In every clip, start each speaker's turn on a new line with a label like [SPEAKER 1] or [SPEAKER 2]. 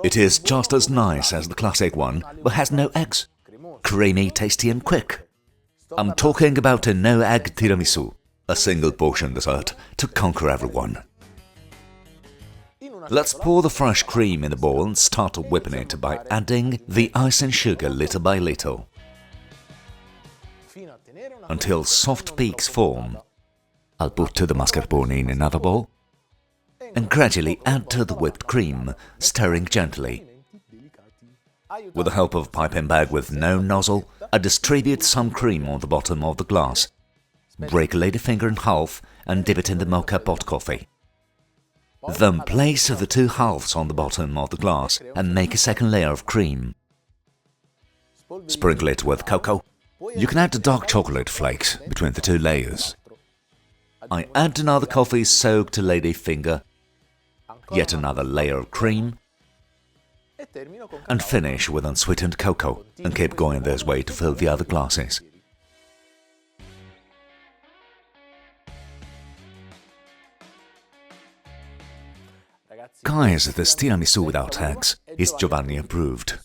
[SPEAKER 1] It is just as nice as the classic one, but has no eggs. Creamy, tasty and quick. I'm talking about a no-egg tiramisu, a single portion dessert to conquer everyone. Let's pour the fresh cream in the bowl and start whipping it by adding the ice and sugar little by little, until soft peaks form. I'll put the mascarpone in another bowl and gradually add to the whipped cream, stirring gently. With the help of a piping bag with no nozzle, I distribute some cream on the bottom of the glass, break a ladyfinger in half and dip it in the mocha pot coffee. Then place the two halves on the bottom of the glass and make a second layer of cream. Sprinkle it with cocoa. You can add the dark chocolate flakes between the two layers. I add another coffee-soaked ladyfinger, yet another layer of cream, and finish with unsweetened cocoa, and keep going this way to fill the other glasses. Guys, this tiramisu without eggs is Giovanni approved.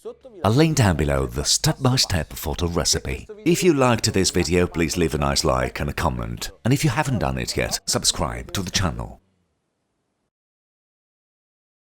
[SPEAKER 1] I'll link down below the step-by-step photo recipe. If you liked this video, please leave a nice like and a comment. And if you haven't done it yet, subscribe to the channel.